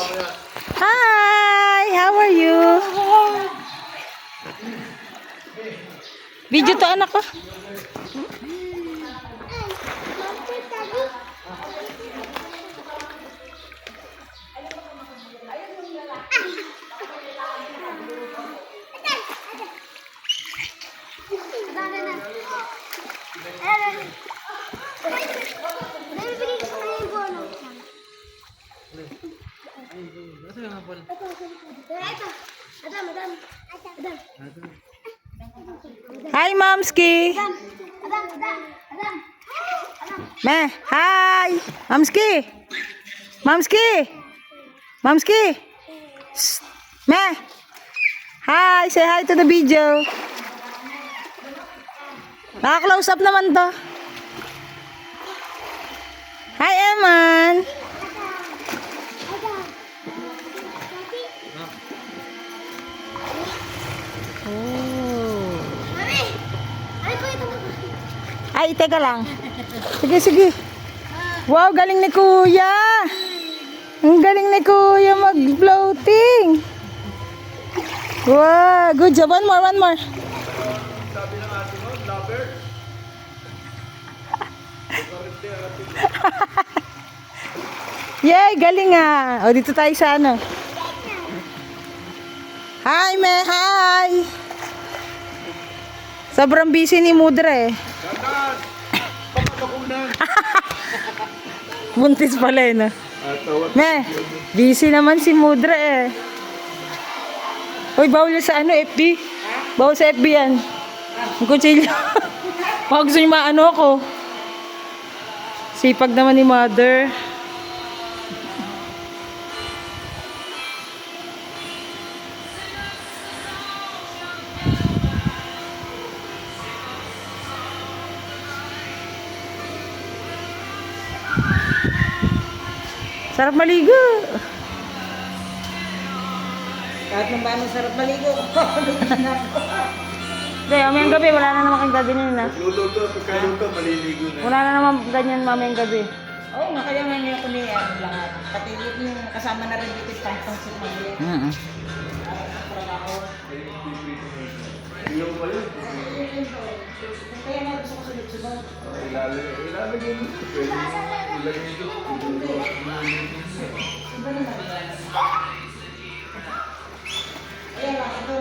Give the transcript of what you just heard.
Hi! How are you? Video to anak ko. Hi, Momski. Meh, hi. Momski. Momski. Momski. Shh. Meh. Hi, say hi to the video. Naka-close up naman to. Hi, Eman. Ay, teka lang. Sige, sige. Wow, galing ni Kuya. Ang galing ni Kuya mag-floating. Wow, good job. One more, one more. Sabi ng ate mo, lover. Yay, galing ah. O, dito tayo sa ano. Hi, me, hi. Sobrang busy ni Mudra eh. Dadan! Pagkakakunan! Buntis pala eh, no? Me, busy naman si Mudra eh. Uy, bawal yan sa ano, FB. Bawal sa FB yan. Ang kutsilyo. Baka gusto niyo maano ako. Sipag naman ni Mother. Sarap maligo. Kahit nang paano sarap maligo. Hindi, mamayang gabi, wala na naman kang gaganyan na. Luluto, pagkaluto, maliligo na. Wala na naman ganyan mamayang gabi. Oo nga, kaya nga niya ko niya lahat. Pati yung kasama na rin dito sa pang-sip maliit. Ilaw pa yun. Kaya nga gusto ko sunod-sunod. Ilalagay mo. Pwede ilagay ito. Iba naman. Ayan lang, ito